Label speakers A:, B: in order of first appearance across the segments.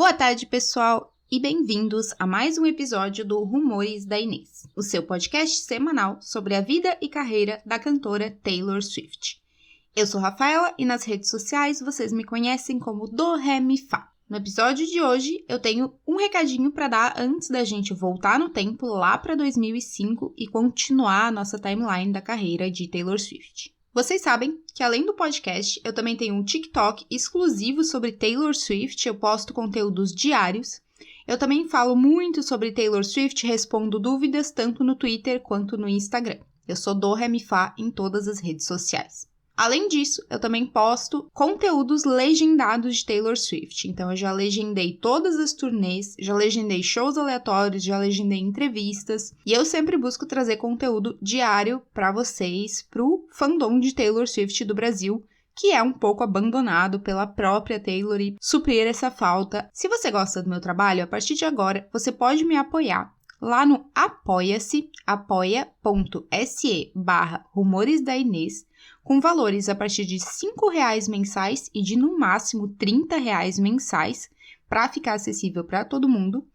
A: Boa tarde, pessoal, e bem-vindos a mais um episódio do Rumores da Inês, o seu podcast semanal sobre a vida e carreira da cantora Taylor Swift. Eu sou Rafaela e nas redes sociais vocês me conhecem como Do Ré Mi Fá. No episódio de hoje eu tenho um recadinho para dar antes da gente voltar no tempo lá para 2005 e continuar a nossa timeline da carreira de Taylor Swift. Vocês sabem que além do podcast, eu também tenho um TikTok exclusivo sobre Taylor Swift, eu posto conteúdos diários. Eu também falo muito sobre Taylor Swift, respondo dúvidas tanto no Twitter quanto no Instagram. Eu sou Do Ré Mi Fá em todas as redes sociais. Além disso, eu também posto conteúdos legendados de Taylor Swift. Então, eu já legendei todas as turnês, já legendei shows aleatórios, já legendei entrevistas. E eu sempre busco trazer conteúdo diário para vocês, pro fandom de Taylor Swift do Brasil, que é um pouco abandonado pela própria Taylor e suprir essa falta. Se você gosta do meu trabalho, a partir de agora, você pode me apoiar lá no Apoia-se, apoia.se/rumoresdainês, com valores a partir de R$ 5,00 mensais e de, no máximo, R$ 30,00 mensais, para ficar acessível para todo mundo.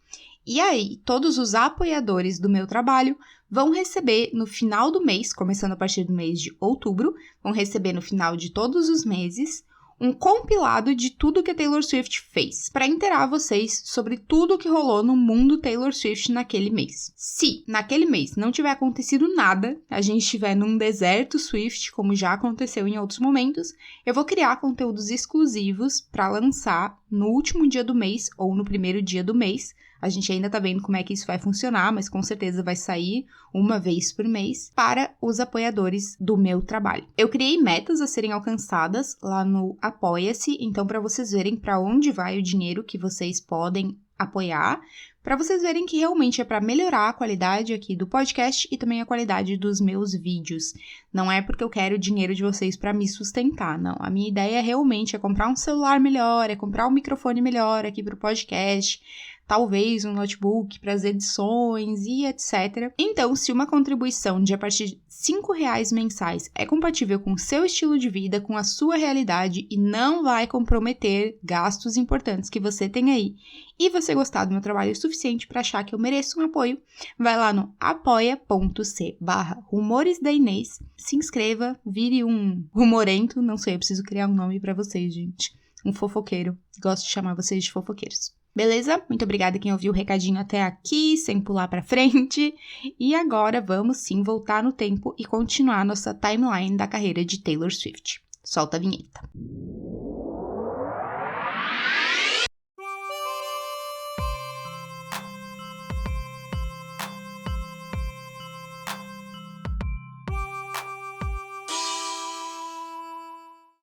A: E aí, todos os apoiadores do meu trabalho vão receber no final do mês, começando a partir do mês de outubro, vão receber no final de todos os meses, um compilado de tudo que a Taylor Swift fez, para inteirar vocês sobre tudo que rolou no mundo Taylor Swift naquele mês. Se naquele mês não tiver acontecido nada, a gente estiver num deserto Swift, como já aconteceu em outros momentos, eu vou criar conteúdos exclusivos para lançar no último dia do mês ou no primeiro dia do mês. A gente ainda tá vendo como é que isso vai funcionar, mas com certeza vai sair uma vez por mês para os apoiadores do meu trabalho. Eu criei metas a serem alcançadas lá no Apoia-se, então para vocês verem para onde vai o dinheiro que vocês podem apoiar, para vocês verem que realmente é para melhorar a qualidade aqui do podcast e também a qualidade dos meus vídeos. Não é porque eu quero o dinheiro de vocês para me sustentar, não. A minha ideia realmente é comprar um celular melhor, é comprar um microfone melhor aqui para o podcast, talvez um notebook para as edições e etc. Então, se uma contribuição de a partir de R$ 5,00 mensais é compatível com o seu estilo de vida, com a sua realidade e não vai comprometer gastos importantes que você tem aí, e você gostar do meu trabalho o suficiente para achar que eu mereço um apoio, vai lá no apoia.se/rumoresdainês, se inscreva, vire um rumorento, não sei, eu preciso criar um nome para vocês, gente. Um fofoqueiro, gosto de chamar vocês de fofoqueiros. Beleza? Muito obrigada quem ouviu o recadinho até aqui, sem pular pra frente. E agora vamos sim voltar no tempo e continuar nossa timeline da carreira de Taylor Swift. Solta a vinheta.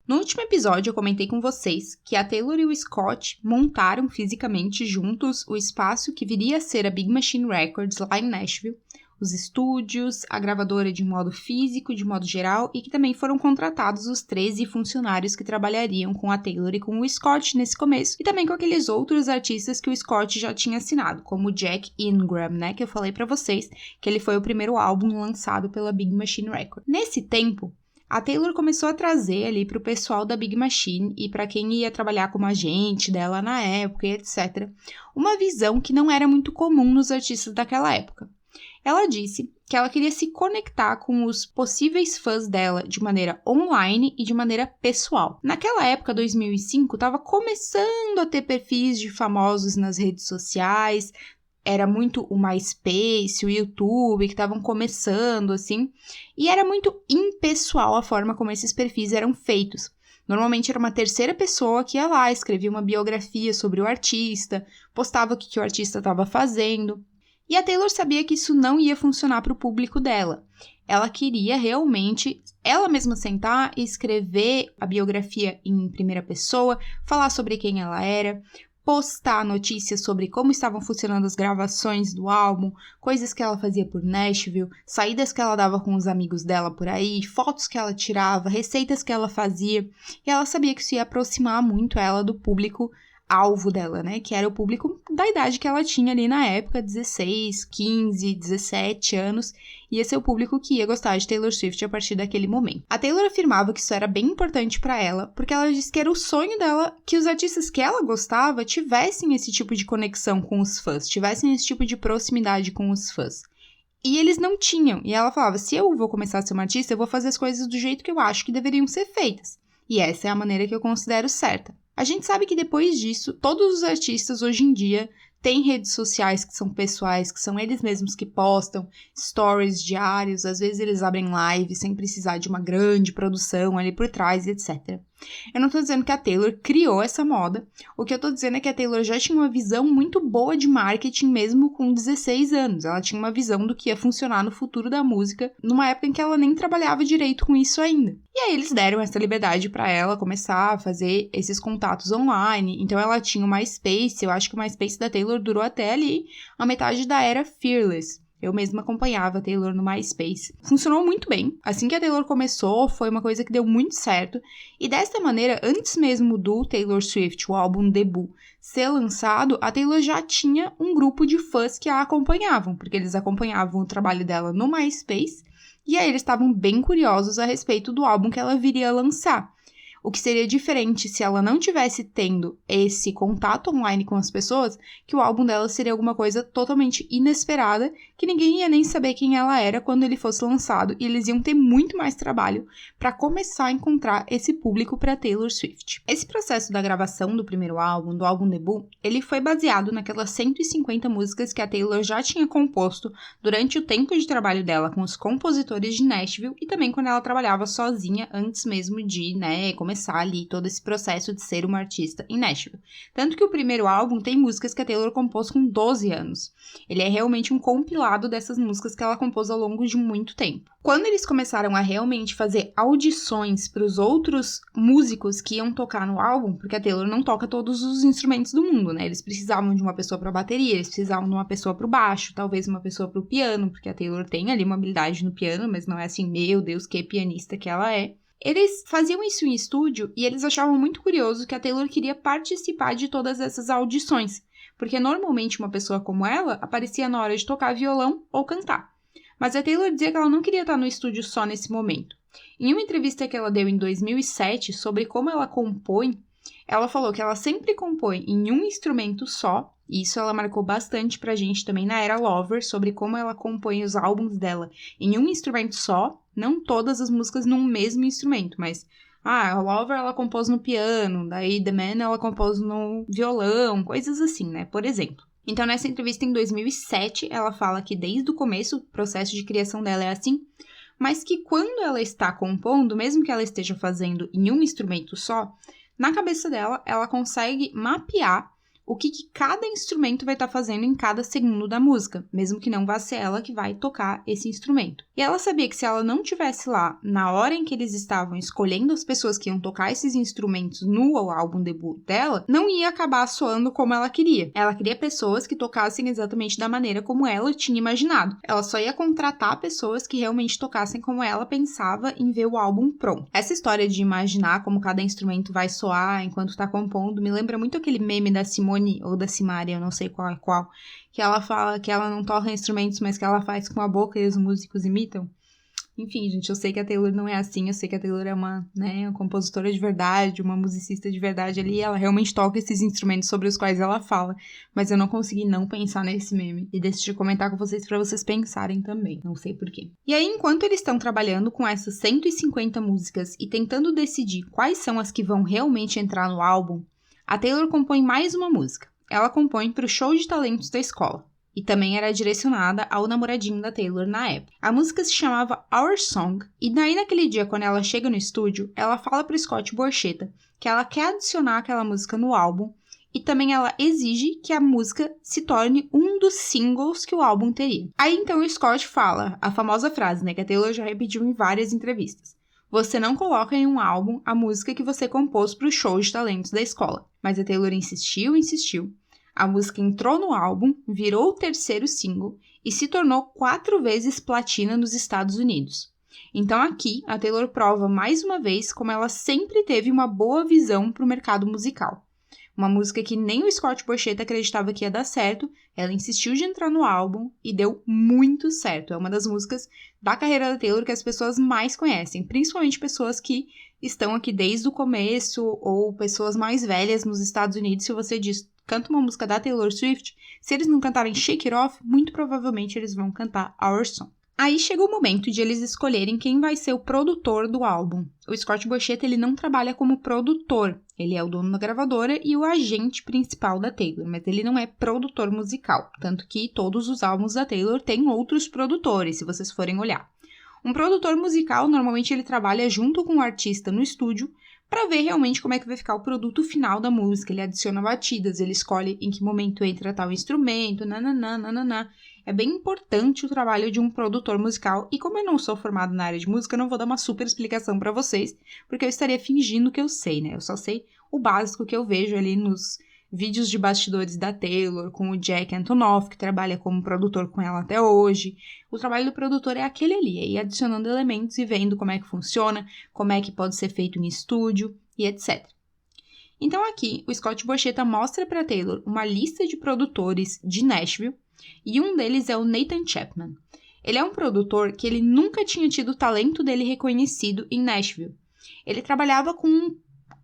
A: No último episódio, eu comentei com vocês que a Taylor e o Scott montaram fisicamente juntos o espaço que viria a ser a Big Machine Records lá em Nashville, os estúdios, a gravadora de modo físico, de modo geral, e que também foram contratados os 13 funcionários que trabalhariam com a Taylor e com o Scott nesse começo, e também com aqueles outros artistas que o Scott já tinha assinado, como o Jack Ingram, né, que eu falei pra vocês, que ele foi o primeiro álbum lançado pela Big Machine Records. Nesse tempo, a Taylor começou a trazer ali para o pessoal da Big Machine e para quem ia trabalhar como agente dela na época e etc., uma visão que não era muito comum nos artistas daquela época. Ela disse que ela queria se conectar com os possíveis fãs dela de maneira online e de maneira pessoal. Naquela época, 2005, estava começando a ter perfis de famosos nas redes sociais, era muito o MySpace, o YouTube, que estavam começando, assim, e era muito impessoal a forma como esses perfis eram feitos. Normalmente era uma terceira pessoa que ia lá, escrevia uma biografia sobre o artista, postava o que o artista estava fazendo, e a Taylor sabia que isso não ia funcionar para o público dela. Ela queria realmente, ela mesma sentar e escrever a biografia em primeira pessoa, falar sobre quem ela era, postar notícias sobre como estavam funcionando as gravações do álbum, coisas que ela fazia por Nashville, saídas que ela dava com os amigos dela por aí, fotos que ela tirava, receitas que ela fazia, e ela sabia que isso ia aproximar muito ela do público alvo dela, né? Que era o público da idade que ela tinha ali na época, 16, 15, 17 anos. Ia ser o público que ia gostar de Taylor Swift a partir daquele momento. A Taylor afirmava que isso era bem importante pra ela, porque ela disse que era o sonho dela que os artistas que ela gostava tivessem esse tipo de conexão com os fãs, tivessem esse tipo de proximidade com os fãs. E eles não tinham. E ela falava, se eu vou começar a ser uma artista, eu vou fazer as coisas do jeito que eu acho que deveriam ser feitas. E essa é a maneira que eu considero certa. A gente sabe que depois disso, todos os artistas hoje em dia têm redes sociais que são pessoais, que são eles mesmos que postam stories diários, às vezes eles abrem live sem precisar de uma grande produção ali por trás, etc. Eu não tô dizendo que a Taylor criou essa moda, o que eu tô dizendo é que a Taylor já tinha uma visão muito boa de marketing mesmo com 16 anos. Ela tinha uma visão do que ia funcionar no futuro da música, numa época em que ela nem trabalhava direito com isso ainda. E aí eles deram essa liberdade pra ela começar a fazer esses contatos online, então ela tinha o MySpace, eu acho que o MySpace da Taylor durou até ali a metade da era Fearless. Eu mesma acompanhava a Taylor no MySpace. Funcionou muito bem. Assim que a Taylor começou, foi uma coisa que deu muito certo. E dessa maneira, antes mesmo do Taylor Swift, o álbum debut, ser lançado, a Taylor já tinha um grupo de fãs que a acompanhavam, porque eles acompanhavam o trabalho dela no MySpace, e aí eles estavam bem curiosos a respeito do álbum que ela viria a lançar. O que seria diferente se ela não tivesse tendo esse contato online com as pessoas, que o álbum dela seria alguma coisa totalmente inesperada, que ninguém ia nem saber quem ela era quando ele fosse lançado, e eles iam ter muito mais trabalho para começar a encontrar esse público para Taylor Swift. Esse processo da gravação do primeiro álbum, do álbum debut, ele foi baseado naquelas 150 músicas que a Taylor já tinha composto durante o tempo de trabalho dela com os compositores de Nashville e também quando ela trabalhava sozinha antes mesmo de, começar ali todo esse processo de ser uma artista em Nashville. Tanto que o primeiro álbum tem músicas que a Taylor compôs com 12 anos. Ele é realmente um compilado dessas músicas que ela compôs ao longo de muito tempo. Quando eles começaram a realmente fazer audições para os outros músicos que iam tocar no álbum, porque a Taylor não toca todos os instrumentos do mundo, né? Eles precisavam de uma pessoa para bateria, eles precisavam de uma pessoa para o baixo, talvez uma pessoa para o piano, porque a Taylor tem ali uma habilidade no piano, mas não é assim, meu Deus, que pianista que ela é. Eles faziam isso em estúdio e eles achavam muito curioso que a Taylor queria participar de todas essas audições, porque normalmente uma pessoa como ela aparecia na hora de tocar violão ou cantar. Mas a Taylor dizia que ela não queria estar no estúdio só nesse momento. Em uma entrevista que ela deu em 2007 sobre como ela compõe, ela falou que ela sempre compõe em um instrumento só, e isso ela marcou bastante pra gente também na era Lover, sobre como ela compõe os álbuns dela em um instrumento só, não todas as músicas num mesmo instrumento, mas a Lover ela compôs no piano, daí The Man ela compôs no violão, coisas assim, né, por exemplo. Então nessa entrevista em 2007, ela fala que desde o começo o processo de criação dela é assim, mas que quando ela está compondo, mesmo que ela esteja fazendo em um instrumento só, na cabeça dela, ela consegue mapear o que cada instrumento vai estar fazendo em cada segundo da música, mesmo que não vá ser ela que vai tocar esse instrumento. E ela sabia que se ela não estivesse lá na hora em que eles estavam escolhendo as pessoas que iam tocar esses instrumentos no álbum debut dela, não ia acabar soando como ela queria. Ela queria pessoas que tocassem exatamente da maneira como ela tinha imaginado. Ela só ia contratar pessoas que realmente tocassem como ela pensava em ver o álbum pronto. Essa história de imaginar como cada instrumento vai soar enquanto tá compondo me lembra muito aquele meme da Simone ou da Simari, eu não sei qual é qual, que ela fala que ela não toca instrumentos, mas que ela faz com a boca e os músicos imitam. Enfim, gente, eu sei que a Taylor não é assim, eu sei que a Taylor é uma compositora de verdade, uma musicista de verdade ali, ela realmente toca esses instrumentos sobre os quais ela fala, mas eu não consegui não pensar nesse meme, e decidi comentar com vocês pra vocês pensarem também, não sei porquê. E aí, enquanto eles estão trabalhando com essas 150 músicas e tentando decidir quais são as que vão realmente entrar no álbum, a Taylor compõe mais uma música. Ela compõe para o show de talentos da escola. E também era direcionada ao namoradinho da Taylor na época. A música se chamava Our Song. E daí naquele dia, quando ela chega no estúdio, ela fala para Scott Borchetta que ela quer adicionar aquela música no álbum. E também ela exige que a música se torne um dos singles que o álbum teria. Aí então o Scott fala a famosa frase, que a Taylor já repetiu em várias entrevistas. Você não coloca em um álbum a música que você compôs para o show de talentos da escola. Mas a Taylor insistiu. A música entrou no álbum, virou o terceiro single e se tornou 4 vezes platina nos Estados Unidos. Então aqui, a Taylor prova mais uma vez como ela sempre teve uma boa visão para o mercado musical. Uma música que nem o Scott Borchetta acreditava que ia dar certo. Ela insistiu de entrar no álbum e deu muito certo. É uma das músicas da carreira da Taylor que as pessoas mais conhecem, principalmente pessoas que estão aqui desde o começo ou pessoas mais velhas nos Estados Unidos. Se você diz, canta uma música da Taylor Swift, se eles não cantarem Shake It Off, muito provavelmente eles vão cantar Our Song. Aí chega o momento de eles escolherem quem vai ser o produtor do álbum. O Scott Borchetta, ele não trabalha como produtor. Ele é o dono da gravadora e o agente principal da Taylor, mas ele não é produtor musical. Tanto que todos os álbuns da Taylor têm outros produtores, se vocês forem olhar. Um produtor musical, normalmente ele trabalha junto com o artista no estúdio para ver realmente como é que vai ficar o produto final da música. Ele adiciona batidas, ele escolhe em que momento entra tal instrumento, nananã. É bem importante o trabalho de um produtor musical, e como eu não sou formada na área de música, eu não vou dar uma super explicação para vocês, porque eu estaria fingindo que eu sei, né? Eu só sei o básico que eu vejo ali nos vídeos de bastidores da Taylor, com o Jack Antonoff, que trabalha como produtor com ela até hoje. O trabalho do produtor é aquele ali, é ir adicionando elementos e vendo como é que funciona, como é que pode ser feito em estúdio e etc. Então aqui, o Scott Borchetta mostra para Taylor uma lista de produtores de Nashville, e um deles é o Nathan Chapman. Ele é um produtor que ele nunca tinha tido o talento dele reconhecido em Nashville. Ele trabalhava com um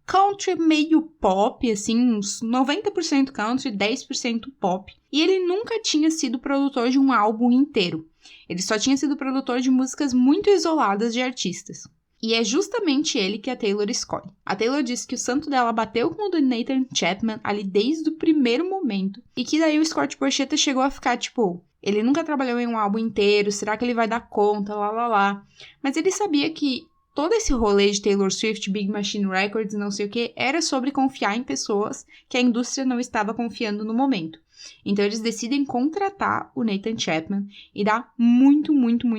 A: country meio pop, assim, uns 90% country, 10% pop. E ele nunca tinha sido produtor de um álbum inteiro. Ele só tinha sido produtor de músicas muito isoladas de artistas. E é justamente ele que a Taylor escolhe. A Taylor disse que o santo dela bateu com o do Nathan Chapman ali desde o primeiro momento. E que daí o Scott Borchetta chegou a ficar tipo, ele nunca trabalhou em um álbum inteiro, será que ele vai dar conta, lá. Mas ele sabia que todo esse rolê de Taylor Swift, Big Machine Records, não sei o que, era sobre confiar em pessoas que a indústria não estava confiando no momento. Então eles decidem contratar o Nathan Chapman e dá muito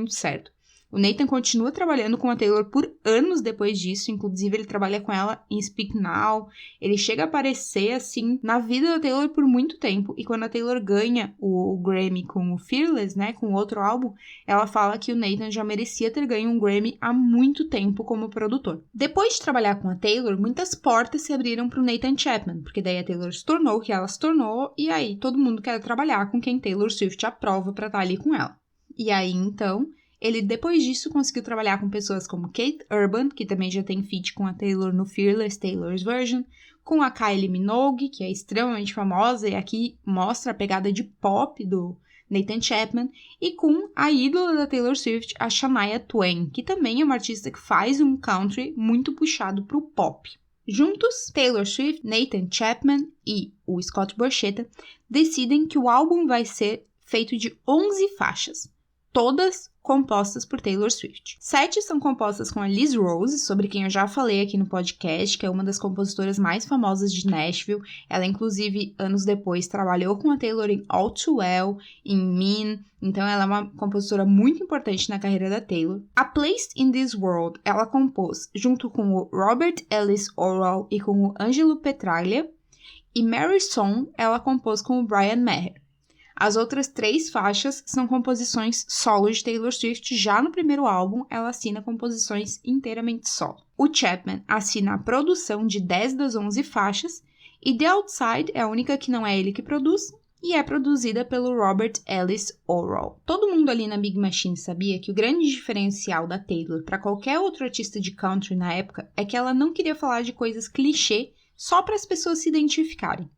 A: certo. O Nathan continua trabalhando com a Taylor por anos depois disso, inclusive ele trabalha com ela em Speak Now, ele chega a aparecer, assim, na vida da Taylor por muito tempo, e quando a Taylor ganha o Grammy com o Fearless, né, com outro álbum, ela fala que o Nathan já merecia ter ganho um Grammy há muito tempo como produtor. Depois de trabalhar com a Taylor, muitas portas se abriram para o Nathan Chapman, porque daí a Taylor se tornou o que ela se tornou, e aí todo mundo quer trabalhar com quem Taylor Swift aprova para estar ali com ela. E aí, então, ele, depois disso, conseguiu trabalhar com pessoas como Kate Urban, que também já tem feat com a Taylor no Fearless, Taylor's Version, com a Kylie Minogue, que é extremamente famosa e aqui mostra a pegada de pop do Nathan Chapman, e com a ídola da Taylor Swift, a Shania Twain, que também é uma artista que faz um country muito puxado pro pop. Juntos, Taylor Swift, Nathan Chapman e o Scott Borchetta decidem que o álbum vai ser feito de 11 faixas, todas compostas por Taylor Swift. 7 são compostas com a Liz Rose, sobre quem eu já falei aqui no podcast, que é uma das compositoras mais famosas de Nashville. Ela, inclusive, anos depois, trabalhou com a Taylor em All Too Well, em Mean, então ela é uma compositora muito importante na carreira da Taylor. A Place in This World, ela compôs junto com o Robert Ellis Orwell e com o Angelo Petraglia, e Mary Song, ela compôs com o Brian Maher. As outras 3 faixas são composições solo de Taylor Swift. Já no primeiro álbum, ela assina composições inteiramente solo. O Chapman assina a produção de 10 das 11 faixas, e The Outside é a única que não é ele que produz, e é produzida pelo Robert Ellis Orwell. Todo mundo ali na Big Machine sabia que o grande diferencial da Taylor para qualquer outro artista de country na época é que ela não queria falar de coisas clichê só para as pessoas se identificarem.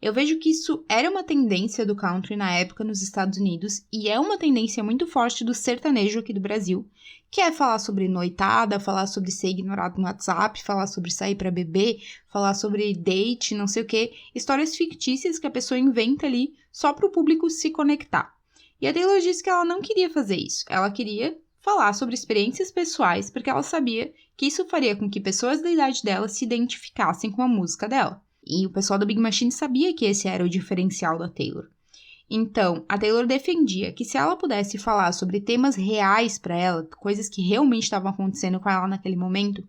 A: Eu vejo que isso era uma tendência do country na época nos Estados Unidos e é uma tendência muito forte do sertanejo aqui do Brasil, que é falar sobre noitada, falar sobre ser ignorado no WhatsApp, falar sobre sair pra beber, falar sobre date, não sei o que, histórias fictícias que a pessoa inventa ali só pro público se conectar. E a Taylor disse que ela não queria fazer isso, ela queria falar sobre experiências pessoais porque ela sabia que isso faria com que pessoas da idade dela se identificassem com a música dela. E o pessoal da Big Machine sabia que esse era o diferencial da Taylor. Então, a Taylor defendia que se ela pudesse falar sobre temas reais para ela, coisas que realmente estavam acontecendo com ela naquele momento,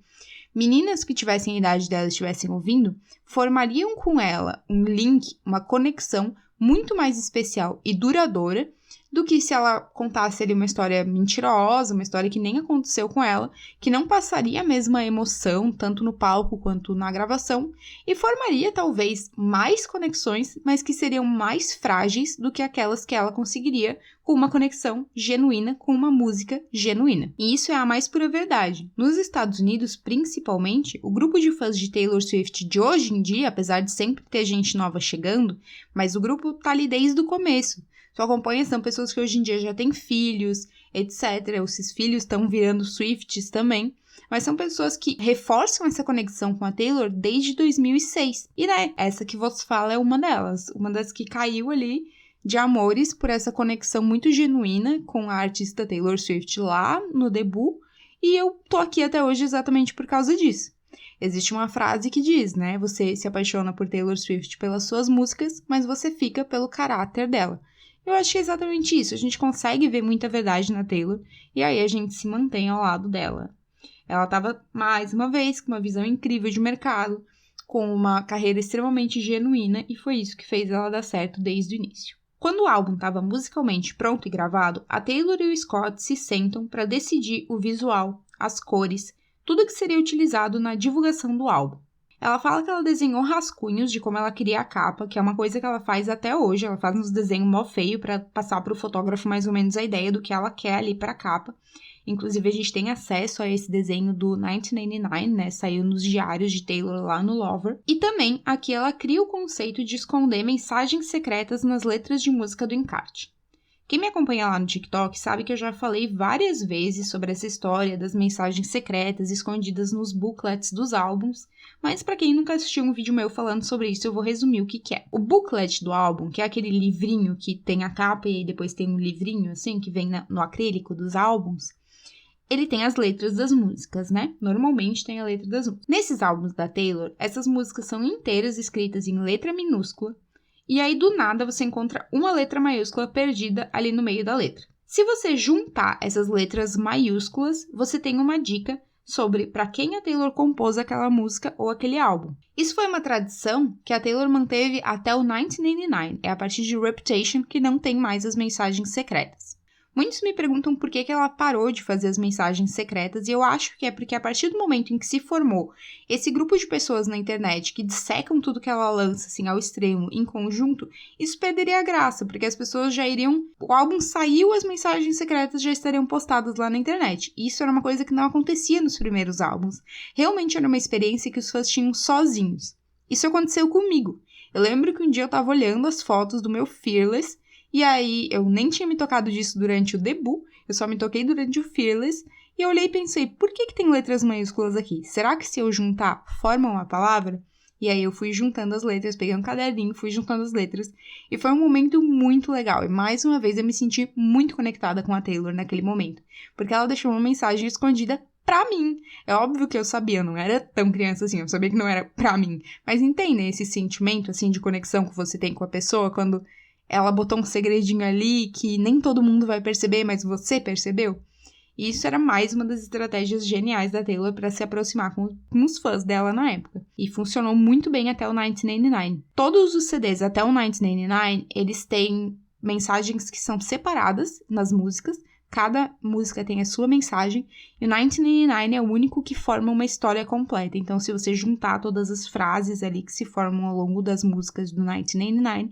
A: meninas que tivessem a idade dela e estivessem ouvindo, formariam com ela um link, uma conexão muito mais especial e duradoura do que se ela contasse ali uma história mentirosa, uma história que nem aconteceu com ela, que não passaria a mesma emoção, tanto no palco quanto na gravação, e formaria talvez mais conexões, mas que seriam mais frágeis do que aquelas que ela conseguiria com uma conexão genuína, com uma música genuína. E isso é a mais pura verdade. Nos Estados Unidos, principalmente, o grupo de fãs de Taylor Swift de hoje em dia, apesar de sempre ter gente nova chegando, mas o grupo tá ali desde o começo. Só acompanha, são pessoas que hoje em dia já têm filhos, etc. Esses filhos estão virando Swifties também. Mas são pessoas que reforçam essa conexão com a Taylor desde 2006. E, né, essa que vos fala é uma delas. Uma das que caiu ali de amores por essa conexão muito genuína com a artista Taylor Swift lá no debut. E eu tô aqui até hoje exatamente por causa disso. Existe uma frase que diz, né? Você se apaixona por Taylor Swift pelas suas músicas, mas você fica pelo caráter dela. Eu acho que é exatamente isso. A gente consegue ver muita verdade na Taylor e aí a gente se mantém ao lado dela. Ela estava, mais uma vez, com uma visão incrível de mercado, com uma carreira extremamente genuína e foi isso que fez ela dar certo desde o início. Quando o álbum estava musicalmente pronto e gravado, a Taylor e o Scott se sentam para decidir o visual, as cores, tudo que seria utilizado na divulgação do álbum. Ela fala que ela desenhou rascunhos de como ela queria a capa, que é uma coisa que ela faz até hoje. Ela faz uns desenhos mó feio para passar para o fotógrafo mais ou menos a ideia do que ela quer ali para a capa. Inclusive, a gente tem acesso a esse desenho do 1989, né? Saiu nos diários de Taylor lá no Lover. E também aqui ela cria o conceito de esconder mensagens secretas nas letras de música do encarte. Quem me acompanha lá no TikTok sabe que eu já falei várias vezes sobre essa história das mensagens secretas escondidas nos booklets dos álbuns, mas para quem nunca assistiu um vídeo meu falando sobre isso, eu vou resumir o que é. O booklet do álbum, que é aquele livrinho que tem a capa e aí depois tem um livrinho assim, que vem no acrílico dos álbuns, ele tem as letras das músicas, né? Normalmente tem a letra das músicas. Nesses álbuns da Taylor, essas músicas são inteiras escritas em letra minúscula, e aí, do nada, você encontra uma letra maiúscula perdida ali no meio da letra. Se você juntar essas letras maiúsculas, você tem uma dica sobre para quem a Taylor compôs aquela música ou aquele álbum. Isso foi uma tradição que a Taylor manteve até o 1989. É a partir de Reputation que não tem mais as mensagens secretas. Muitos me perguntam por que ela parou de fazer as mensagens secretas e eu acho que é porque a partir do momento em que se formou esse grupo de pessoas na internet que dissecam tudo que ela lança assim ao extremo, em conjunto, isso perderia a graça, porque as pessoas já iriam... O álbum saiu, as mensagens secretas já estariam postadas lá na internet. E isso era uma coisa que não acontecia nos primeiros álbuns. Realmente era uma experiência que os fãs tinham sozinhos. Isso aconteceu comigo. Eu lembro que um dia eu tava olhando as fotos do meu Fearless, e aí, eu nem tinha me tocado disso durante o debut, eu só me toquei durante o Fearless, e eu olhei e pensei, por que tem letras maiúsculas aqui? Será que se eu juntar, forma uma palavra? E aí eu fui juntando as letras, peguei um caderninho, fui juntando as letras, e foi um momento muito legal, e mais uma vez eu me senti muito conectada com a Taylor naquele momento, porque ela deixou uma mensagem escondida pra mim. É óbvio que eu sabia, eu não era tão criança assim, eu sabia que não era pra mim, mas entende esse sentimento, assim, de conexão que você tem com a pessoa, quando... ela botou um segredinho ali que nem todo mundo vai perceber, mas você percebeu? E isso era mais uma das estratégias geniais da Taylor para se aproximar com os fãs dela na época. E funcionou muito bem até o 1989. Todos os CDs até o 1989, eles têm mensagens que são separadas nas músicas. Cada música tem a sua mensagem. E o 1989 é o único que forma uma história completa. Então, se você juntar todas as frases ali que se formam ao longo das músicas do 1989...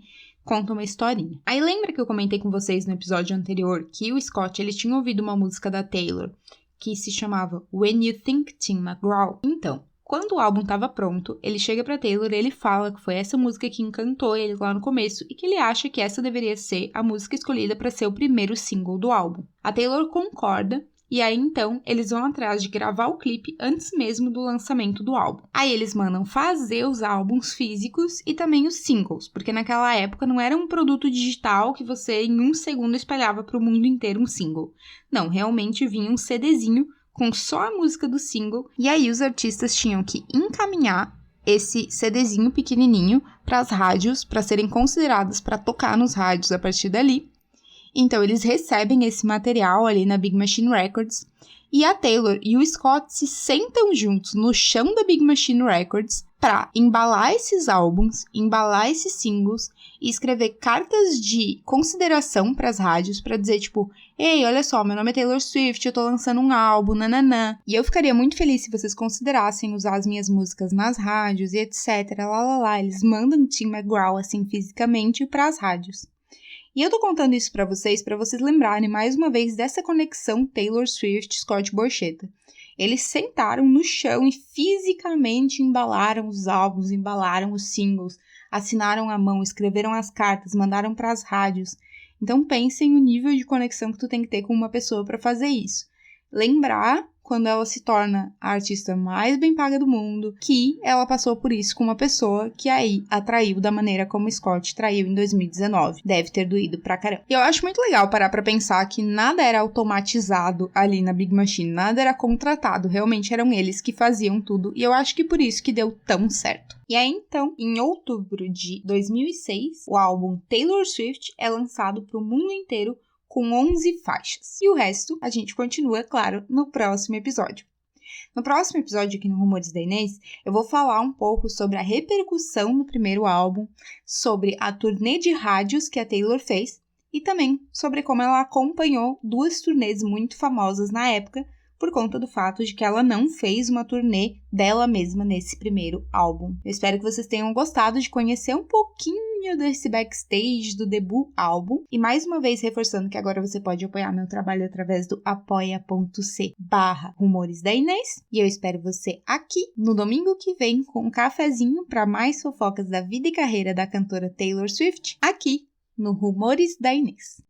A: conta uma historinha. Aí lembra que eu comentei com vocês no episódio anterior que o Scott ele tinha ouvido uma música da Taylor que se chamava When You Think Tim McGraw? Então, quando o álbum estava pronto, ele chega pra Taylor e ele fala que foi essa música que encantou ele lá no começo e que ele acha que essa deveria ser a música escolhida para ser o primeiro single do álbum. A Taylor concorda. E aí, então, eles vão atrás de gravar o clipe antes mesmo do lançamento do álbum. Aí eles mandam fazer os álbuns físicos e também os singles, porque naquela época não era um produto digital que você em um segundo espalhava para o mundo inteiro um single. Não, realmente vinha um CDzinho com só a música do single, e aí os artistas tinham que encaminhar esse CDzinho pequenininho para as rádios, para serem consideradas para tocar nos rádios a partir dali. Então, eles recebem esse material ali na Big Machine Records E a Taylor e o Scott se sentam juntos no chão da Big Machine Records para embalar esses álbuns, embalar esses singles e escrever cartas de consideração para as rádios para dizer tipo, ei, olha só, meu nome é Taylor Swift, eu tô lançando um álbum, nananã. E eu ficaria muito feliz se vocês considerassem usar as minhas músicas nas rádios e etc, Eles mandam Tim McGraw assim fisicamente para as rádios. E eu tô contando isso pra vocês lembrarem mais uma vez dessa conexão Taylor Swift-Scott Borchetta. Eles sentaram no chão e fisicamente embalaram os álbuns, embalaram os singles, assinaram à mão, escreveram as cartas, mandaram pras rádios. Então pensem no nível de conexão que tu tem que ter com uma pessoa pra fazer isso. Lembrar, quando ela se torna a artista mais bem paga do mundo, que ela passou por isso com uma pessoa que aí a traiu da maneira como Scott traiu em 2019. Deve ter doído pra caramba. E eu acho muito legal parar pra pensar que nada era automatizado ali na Big Machine, nada era contratado, realmente eram eles que faziam tudo, e eu acho que por isso que deu tão certo. E aí, então, em outubro de 2006, o álbum Taylor Swift é lançado pro mundo inteiro com 11 faixas. E o resto a gente continua, claro, no próximo episódio. No próximo episódio aqui no Rumores da Inês, eu vou falar um pouco sobre a repercussão no primeiro álbum, sobre a turnê de rádios que a Taylor fez e também sobre como ela acompanhou 2 turnês muito famosas na época por conta do fato de que ela não fez uma turnê dela mesma nesse primeiro álbum. Eu espero que vocês tenham gostado de conhecer um pouquinho desse backstage do debut álbum. E mais uma vez reforçando que agora você pode apoiar meu trabalho através do apoia.c/Rumores da Inês. E eu espero você aqui no domingo que vem com um cafezinho para mais fofocas da vida e carreira da cantora Taylor Swift, aqui no Rumores da Inês.